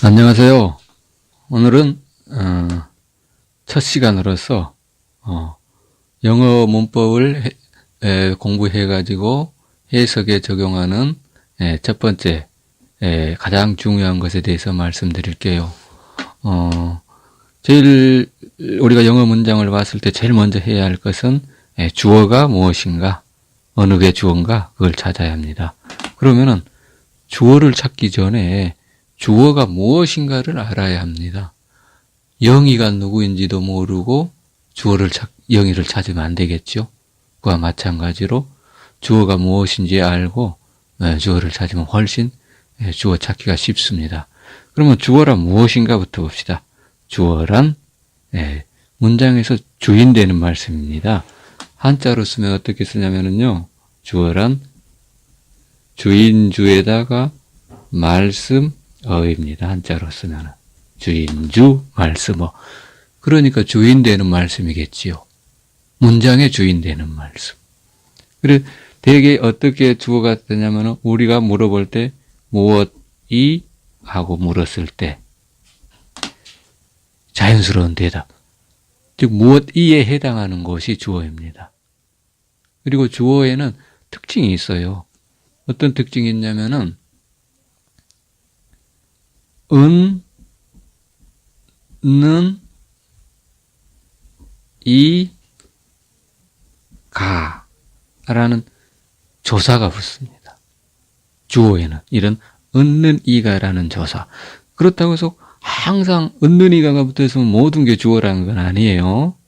안녕하세요. 오늘은 첫 시간으로서 영어 문법을 공부해 가지고 해석에 적용하는 첫 번째 가장 중요한 것에 대해서 말씀드릴게요. 제일 우리가 영어 문장을 봤을 때 제일 먼저 해야 할 것은 주어가 무엇인가, 어느 게 주어인가 그걸 찾아야 합니다. 그러면은 주어를 찾기 전에 주어가 무엇인가를 알아야 합니다. 영희가 누구인지도 모르고 영희를 찾으면 안 되겠죠. 그와 마찬가지로 주어가 무엇인지 알고 주어를 찾으면 훨씬 주어 찾기가 쉽습니다. 그러면 주어란 무엇인가부터 봅시다. 주어란 문장에서 주인 되는 말씀입니다. 한자로 쓰면 어떻게 쓰냐면요. 주어란 주인주에다가 말씀 어입니다. 한자로 쓰면 주인주 말씀어. 그러니까 주인 되는 말씀이겠지요. 문장의 주인 되는 말씀. 그래 대개 어떻게 주어가 되냐면 우리가 물어볼 때 무엇이 하고 물었을 때 자연스러운 대답, 즉 무엇이에 해당하는 것이 주어입니다. 그리고 주어에는 특징이 있어요. 어떤 특징이 있냐면은 은, 는, 이, 가 라는 조사가 붙습니다. 주어에는 이런 은는 이가라는 조사. 그렇다고 해서 항상 은는 이가가 붙어 있으면 모든 게 주어라는 건 아니에요.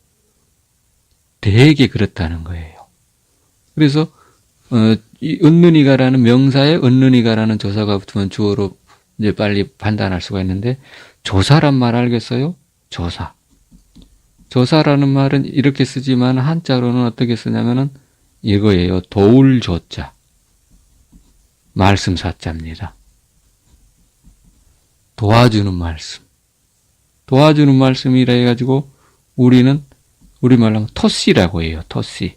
되게 그렇다는 거예요. 그래서 이 은는 이가라는 명사에 은는 이가라는 조사가 붙으면 주어로 이제 빨리 판단할 수가 있는데, 조사란 말 알겠어요? 조사. 조사라는 말은 이렇게 쓰지만 한자로는 어떻게 쓰냐면은 이거예요. 도울 조자. 말씀 사자입니다. 도와주는 말씀. 도와주는 말씀이라 해가지고 우리는 우리말로 하면 토씨라고 해요. 토씨.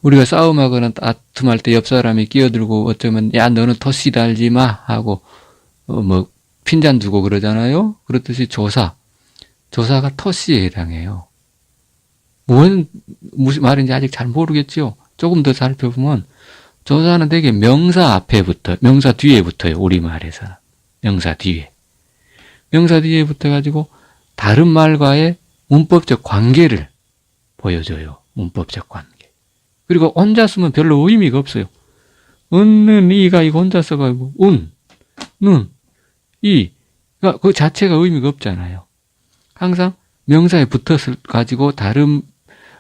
우리가 싸움하거나 다툼할 때 옆 사람이 끼어들고 어쩌면 야 너는 토씨 달지 마 하고 핀잔 두고 그러잖아요. 그렇듯이 조사가 토씨에 해당해요. 무슨 말인지 아직 잘 모르겠죠. 조금 더 살펴보면 조사는 되게 명사 뒤에 붙어요. 우리말에서는 명사 뒤에 붙어가지고 다른 말과의 문법적 관계를 보여줘요. 문법적 관계. 그리고 혼자 쓰면 별로 의미가 없어요. 은는 이가 이거 혼자 써가지고 는, 이가 그 자체가 의미가 없잖아요. 항상 명사에 붙어서 가지고 다른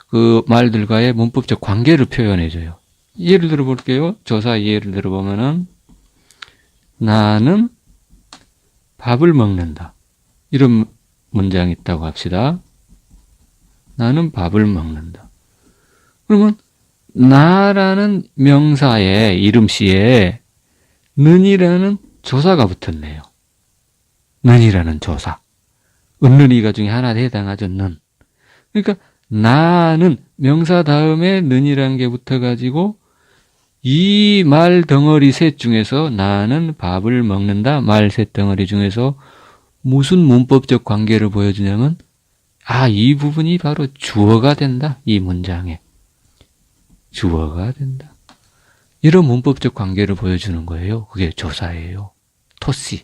그 말들과의 문법적 관계를 표현해줘요. 예를 들어 볼게요. 조사 예를 들어보면은 나는 밥을 먹는다. 이런 문장이 있다고 합시다. 나는 밥을 먹는다. 그러면 나라는 명사의 이름씨에 는이라는 조사가 붙었네요. 는이라는 조사. 은는이가 중에 하나에 해당하죠. 는. 그러니까 나는 명사 다음에 는이라는 게 붙어가지고 이 말 덩어리 셋 중에서 나는 밥을 먹는다 말 셋 덩어리 중에서 무슨 문법적 관계를 보여주냐면 이 부분이 바로 주어가 된다. 이 문장에. 주어가 된다. 이런 문법적 관계를 보여주는 거예요. 그게 조사예요. 토씨.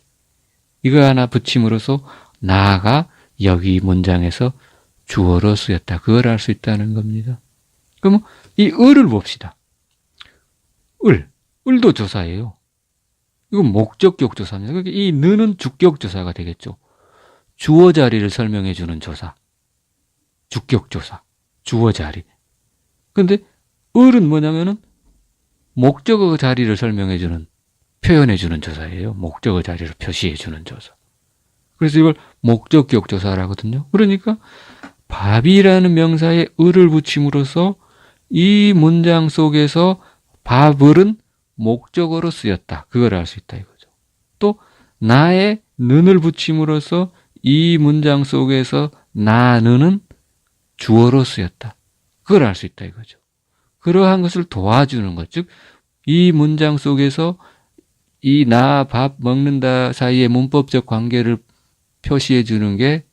이거 하나 붙임으로써 나가 여기 문장에서 주어로 쓰였다. 그걸 알 수 있다는 겁니다. 그러면 이 을을 봅시다. 을도 조사예요. 이건 목적격 조사입니다. 그러니까 이 는은 주격 조사가 되겠죠. 주어 자리를 설명해 주는 조사. 주격 조사. 주어 자리. 근데 을은 뭐냐면은 목적어 자리를 설명해주는, 표현해주는 조사예요. 목적어 자리를 표시해주는 조사. 그래서 이걸 목적격 조사를 하거든요. 그러니까 밥이라는 명사에 을을 붙임으로써 이 문장 속에서 밥을은 목적어로 쓰였다. 그걸 알 수 있다 이거죠. 또 나의 는을 붙임으로써 이 문장 속에서 나는은 주어로 쓰였다. 그걸 알 수 있다 이거죠. 그러한 것을 도와주는 것, 즉 이 문장 속에서 이 나 밥 먹는다 사이에 문법적 관계를 표시해 주는 게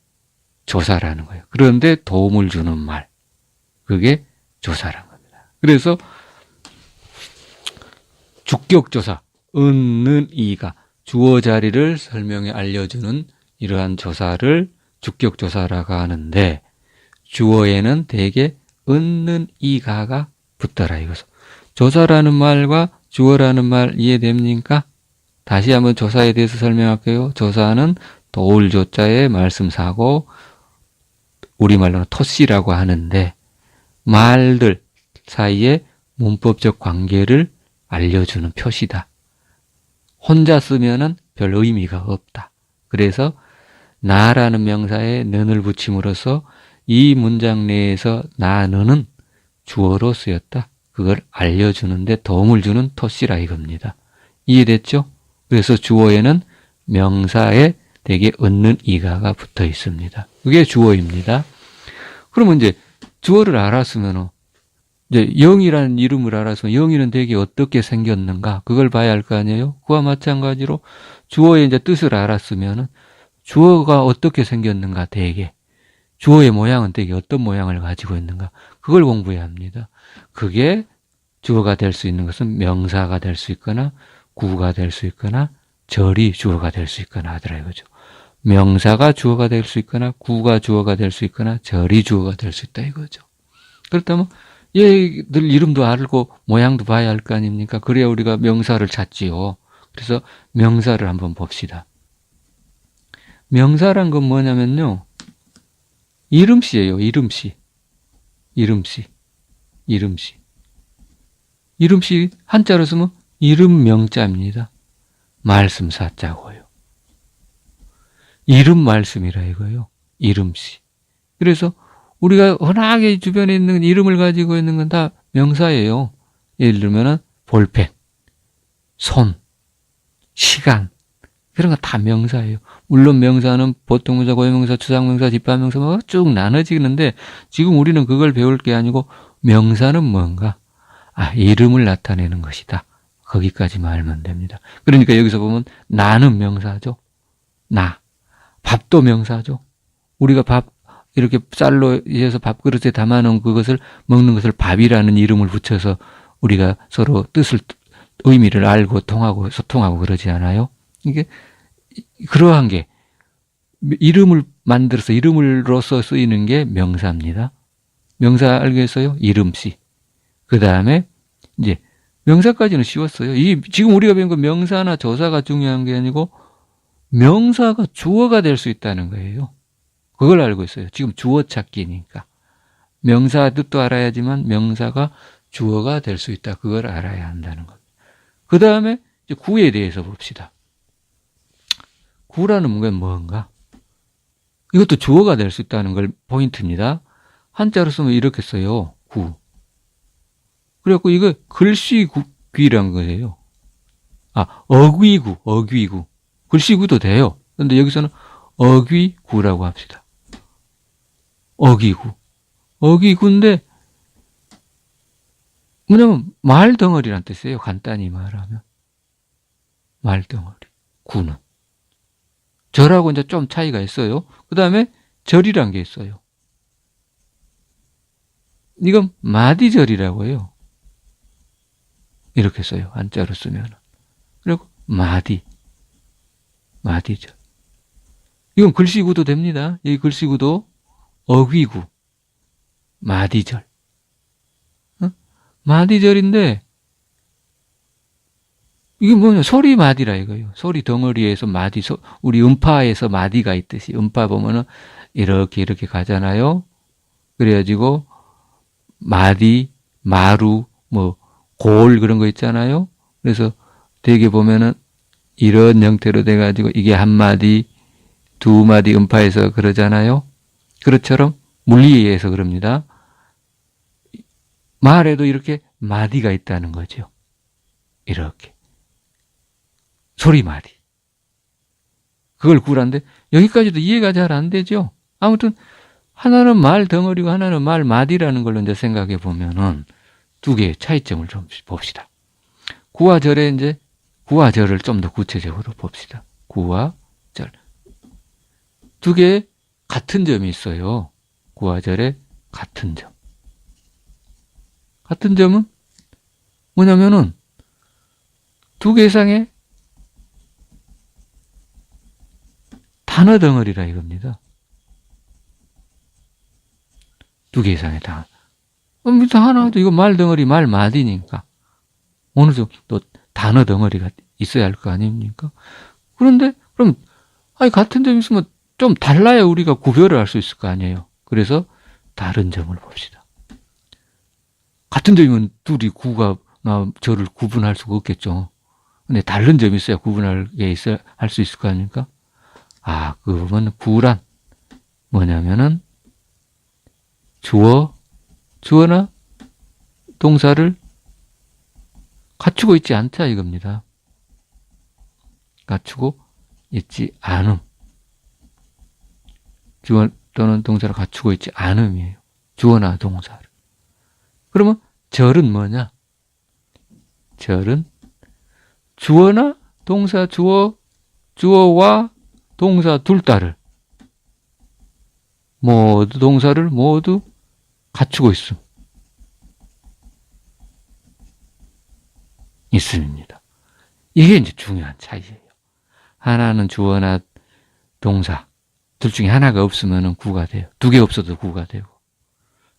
조사라는 거예요. 그런데 도움을 주는 말, 그게 조사라는 겁니다. 그래서 주격조사, 은는 이가 주어 자리를 설명해 알려주는 이러한 조사를 주격조사라고 하는데, 주어에는 대개 은는 이가가 붙더라 이거죠. 조사라는 말과 주어라는 말 이해됩니까? 다시 한번 조사에 대해서 설명할게요. 조사는 도울 조자에 말씀사고, 우리말로는 토씨라고 하는데, 말들 사이에 문법적 관계를 알려주는 표시다. 혼자 쓰면은 별 의미가 없다. 그래서 나라는 명사에 는을 붙임으로써 이 문장 내에서 나는 주어로 쓰였다. 그걸 알려주는데 도움을 주는 토씨라 이겁니다. 이해됐죠? 그래서 주어에는 명사에 대개 얻는 이가가 붙어 있습니다. 그게 주어입니다. 그러면 이제 주어를 알았으면, 이제 영이라는 이름을 알았으면 영이는 대개 어떻게 생겼는가, 그걸 봐야 할 거 아니에요? 그와 마찬가지로 주어의 이제 뜻을 알았으면 주어가 어떻게 생겼는가, 대개 주어의 모양은 대개 어떤 모양을 가지고 있는가, 그걸 공부해야 합니다. 그게 주어가 될 수 있는 것은 명사가 될 수 있거나 구가 될 수 있거나 절이 주어가 될 수 있거나 하더라 이거죠. 명사가 주어가 될 수 있거나 구가 주어가 될 수 있거나 절이 주어가 될 수 있다 이거죠. 그렇다면 얘들 이름도 알고 모양도 봐야 할 거 아닙니까? 그래야 우리가 명사를 찾지요. 그래서 명사를 한번 봅시다. 명사란 건 뭐냐면요, 이름씨예요. 이름씨. 이름씨 한자로 쓰면 이름 명자입니다. 말씀 사자고요. 이름 말씀이라 이거요. 이름씨. 그래서 우리가 흔하게 주변에 있는 이름을 가지고 있는 건 다 명사예요. 예를 들면은 볼펜, 손, 시간, 그런 거 다 명사예요. 물론 명사는 보통명사, 고유명사, 추상명사, 집합명사 뭐 쭉 나눠지는데, 지금 우리는 그걸 배울 게 아니고 명사는 뭔가? 이름을 나타내는 것이다. 거기까지만 알면 됩니다. 그러니까 여기서 보면 나는 명사죠. 나. 밥도 명사죠. 우리가 밥 이렇게 쌀로 해서 밥그릇에 담아놓은 그것을 먹는 것을 밥이라는 이름을 붙여서 우리가 서로 뜻을, 의미를 알고 통하고 소통하고 그러지 않아요? 이게 그러한 게 이름을 만들어서 이름으로서 쓰이는 게 명사입니다. 명사 알겠어요? 이름씨. 그 다음에 이제 명사까지는 쉬웠어요. 이 지금 우리가 배운 건 명사나 조사가 중요한 게 아니고 명사가 주어가 될 수 있다는 거예요. 그걸 알고 있어요. 지금 주어 찾기니까. 명사 뜻도 알아야지만 명사가 주어가 될 수 있다. 그걸 알아야 한다는 겁니다. 그 다음에 구에 대해서 봅시다. 구라는 게 뭔가? 이것도 주어가 될 수 있다는 걸 포인트입니다. 한자로 쓰면 이렇게 써요. 구. 그래갖고 이거 글씨귀란 거예요. 어귀구. 글씨구도 돼요. 그런데 여기서는 어귀구라고 합시다. 어귀구인데 뭐냐면 말덩어리란 뜻이에요. 간단히 말하면 말덩어리. 구는 절하고 이제 좀 차이가 있어요. 그 다음에 절이란 게 있어요. 이건 마디절이라고 해요. 이렇게 써요. 한자로 쓰면. 그리고 마디절. 이건 글씨구도 됩니다. 이 글씨구도 어귀구, 마디절. 마디절인데 이게 뭐냐? 소리 마디라 이거예요. 소리 덩어리에서 마디, 우리 음파에서 마디가 있듯이 음파 보면은 이렇게 가잖아요. 그래가지고 마디, 마루, 골 그런 거 있잖아요. 그래서 되게 보면은 이런 형태로 돼가지고 이게 한 마디, 두 마디 음파에서 그러잖아요. 그것처럼 물리에 의해서 그럽니다. 말에도 이렇게 마디가 있다는 거죠. 이렇게. 소리 마디. 그걸 구라는데 여기까지도 이해가 잘 안 되죠. 아무튼 하나는 말 덩어리고 하나는 말 마디라는 걸로 이제 생각해 보면은 두 개의 차이점을 좀 봅시다. 구와 절에 이제 구와 절을 좀 더 구체적으로 봅시다. 구와 절. 두 개의 같은 점이 있어요. 구와 절의 같은 점. 같은 점은 뭐냐면은 두 개 이상의 단어 덩어리라 이겁니다. 두 개 이상의 단어. 하나도 이거 말 덩어리, 말 마디니까 어느 정도 단어 덩어리가 있어야 할 거 아닙니까? 그런데 그럼 같은 점이 있으면 좀 달라야 우리가 구별을 할 수 있을 거 아니에요. 그래서 다른 점을 봅시다. 같은 점이면 둘이 구가 절을 구분할 수가 없겠죠. 근데 다른 점이 있어야 구분할 게 있어야 할 수 있을 거 아닙니까? 그 부분 구란 뭐냐면은 주어나 동사를 갖추고 있지 않다 이겁니다. 갖추고 있지 않음. 주어 또는 동사를 갖추고 있지 않음이에요. 주어나 동사를. 그러면 절은 뭐냐? 절은 주어나 동사 주어와 동사 둘 다를 동사를 모두 갖추고 있음입니다. 이게 이제 중요한 차이예요. 하나는 주어나 동사 둘 중에 하나가 없으면 구가 돼요. 두 개 없어도 구가 되고.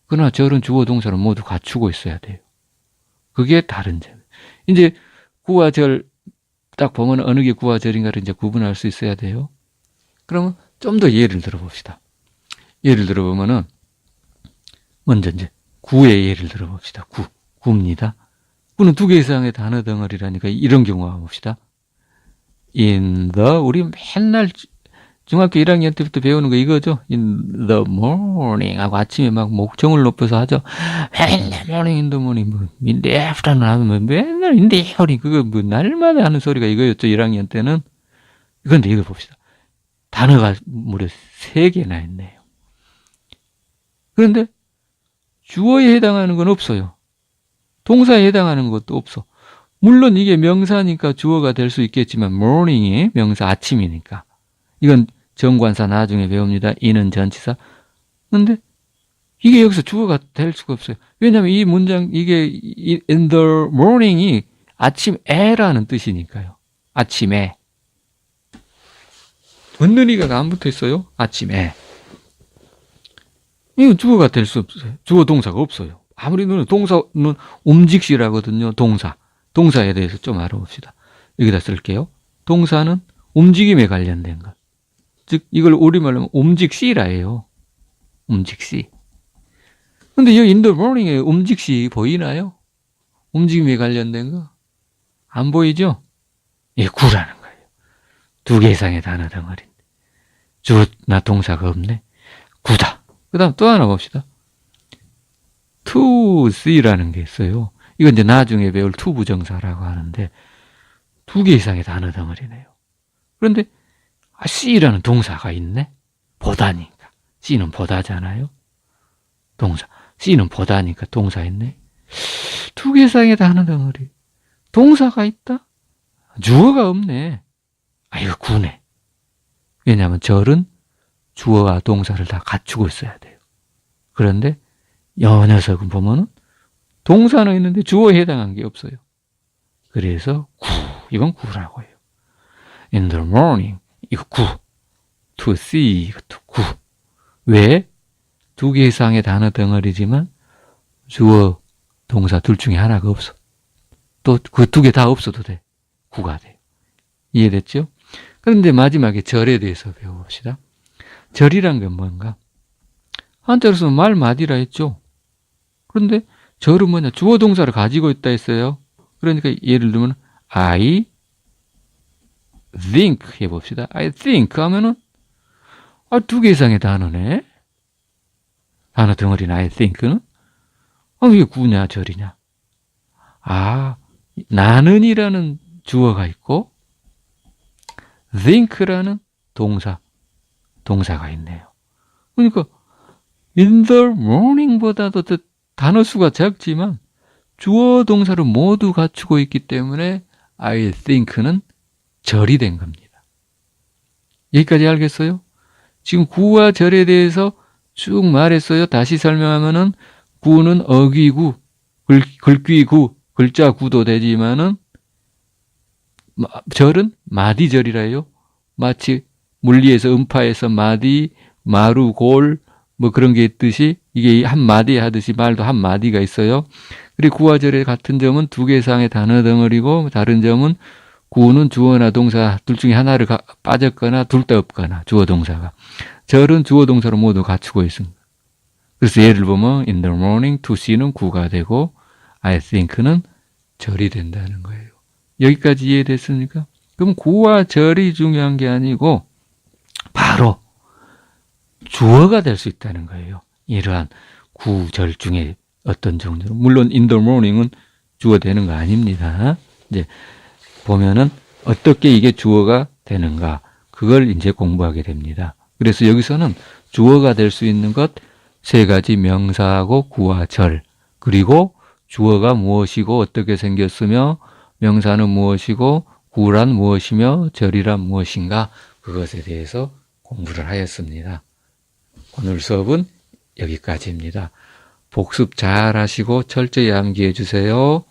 그러나 절은 주어 동사를 모두 갖추고 있어야 돼요. 그게 다른 점. 이제 구와 절 딱 보면 어느 게 구와 절인가를 이제 구분할 수 있어야 돼요. 그러면 좀 더 예를 들어봅시다. 예를 들어보면은 먼저 이제 구의 예를 들어봅시다. 구입니다. 구는 두 개 이상의 단어 덩어리라니까 이런 경우 한번 봅시다. 우리 맨날 중학교 1학년 때부터 배우는 거 이거죠. In the morning 하고 아침에 막 목청을 높여서 하죠. In the morning, in the morning, in the afternoon 하면 맨날 in the morning 그거 날마다 하는 소리가 이거였죠. 1학년 때는. 그런데 이거 봅시다. 단어가 무려 3개나 있네요. 그런데 주어에 해당하는 건 없어요. 동사에 해당하는 것도 없어. 물론 이게 명사니까 주어가 될 수 있겠지만 morning이 명사 아침이니까 이건 정관사 나중에 배웁니다. 이는 전치사. 근데 이게 여기서 주어가 될 수가 없어요. 왜냐하면 이 문장 이게 in the morning이 아침에라는 뜻이니까요. 아침에. 언는이가 안 붙어 있어요. 아침에. 이건 주어가 될 수 없어요. 주어 동사가 없어요. 아무리 동사는 움직시라거든요. 동사에 대해서 좀 알아봅시다. 여기다 쓸게요. 동사는 움직임에 관련된 것. 즉 이걸 우리말로 하면 움직시라 해요. 움직시. 근데 이 in the morning에 움직시 보이나요? 움직임에 관련된 거? 안 보이죠? 이게 구라는 거예요. 2개 이상의 단어 덩어리인데 주어나 동사가 없네. 구다. 그 다음 또 하나 봅시다. to see라는 게 있어요. 이건 이제 나중에 배울 to 부정사라고 하는데 2개 이상의 단어 덩어리네요. 그런데 see라는 동사가 있네. 보다니까. see는 보다잖아요. 동사. see는 보다니까 동사 있네. 2개 이상의 단어 덩어리. 동사가 있다? 주어가 없네. 이거 구네. 왜냐하면 절은 주어와 동사를 다 갖추고 있어야 돼요. 그런데 이 녀석은 보면은 동사는 있는데 주어에 해당한 게 없어요. 그래서 이건 구라고 해요. In the morning 이거 구. To see 이것도 구. 왜? 2개 이상의 단어 덩어리지만 주어 동사 둘 중에 하나가 없어. 또 그 2개 다 없어도 돼. 구가 돼요. 이해됐죠? 그런데 마지막에 절에 대해서 배워봅시다. 절이란 건 뭔가? 한자로 쓰면 말마디라 했죠. 그런데 절은 뭐냐? 주어 동사를 가지고 있다 했어요. 그러니까 예를 들면 I think 해봅시다. I think 하면은 2개 이상의 단어네. 단어 덩어리는 I think는 이게 구냐 절이냐? 나는이라는 주어가 있고 think라는 동사가 있네요. 그러니까 in the morning보다도 단어 수가 적지만 주어 동사를 모두 갖추고 있기 때문에 I think는 절이 된 겁니다. 여기까지 알겠어요? 지금 구와 절에 대해서 쭉 말했어요. 다시 설명하면은 구는 어귀구, 글귀구, 글자 구도 되지만은 절은 마디절이라요. 마치 물리에서 음파에서 마디, 마루, 골 뭐 그런 게 있듯이 이게 한 마디 하듯이 말도 한 마디가 있어요. 그리고 구와 절의 같은 점은 두 개 이상의 단어 덩어리고 다른 점은 구는 주어나 동사 둘 중에 하나를 빠졌거나 둘 다 없거나 주어 동사가. 절은 주어 동사로 모두 갖추고 있습니다. 그래서 예를 보면 in the morning to see는 구가 되고 I think는 절이 된다는 거예요. 여기까지 이해됐습니까? 그럼 구와 절이 중요한 게 아니고 바로 주어가 될 수 있다는 거예요. 이러한 구, 절 중에 어떤 정도로. 물론 in the morning은 주어 되는 거 아닙니다. 이제 보면은 어떻게 이게 주어가 되는가 그걸 이제 공부하게 됩니다. 그래서 여기서는 주어가 될 수 있는 것 세 가지 명사하고 구와 절 그리고 주어가 무엇이고 어떻게 생겼으며 명사는 무엇이고 구란 무엇이며 절이란 무엇인가 그것에 대해서 공부를 하였습니다. 오늘 수업은 여기까지입니다. 복습 잘 하시고 철저히 암기해 주세요.